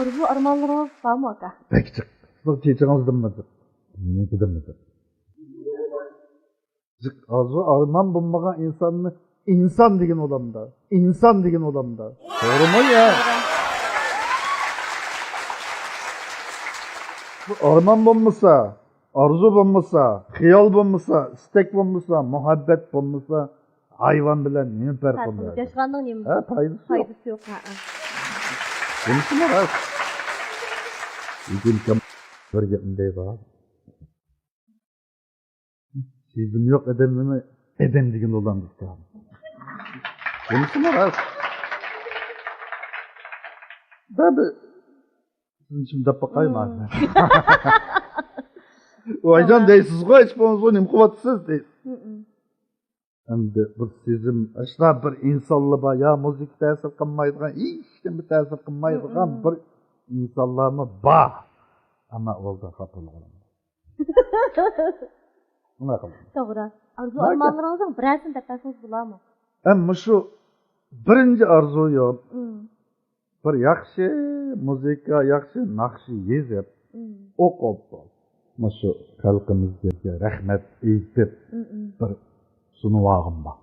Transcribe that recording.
Arzu armanlarınız var mı aka? Peki. Siz çiçeğinizden midir? Meniki de midir? Arzu arman bulmagan insanını insan degen odamda. İnsan degen odamda. Doğru mu ya? Bu arman bulmasa, arzu bulmasa, hiyal bulmasa, istek bulmasa, muhabbet bulmasa, hayvan bilen ne fark oluyor? Yaşanın neyim? Ha, faydası yok. Faydası yok. Bunisi mi var? İlkim bir gepimde var. Sizim yok edemimi edem degen olan dostlarım. Bunisi mi var? Tabi. Sizin için de bakayım abi. Oycan deysiz koy, hiç bunu neyim kuvvetsiz deysiz. Endi bir sizim, aşağı bir insanlığa ya müzik tesir kılmaydıgan, hiç de bir tesir kılmaydıgan bir insanlığa mı bah? Ama oldu kapılı olan. Ne yapalım? Doğru. Arzu armanlarınızın birazını tepesiniz bular mı? Ama şu birinci arzu yok. Bir yaxshi muzika, yaxshi naqshi yezib, o'qib, mana shu xalqimizga rahmat aytib bir sunuvag'im bor.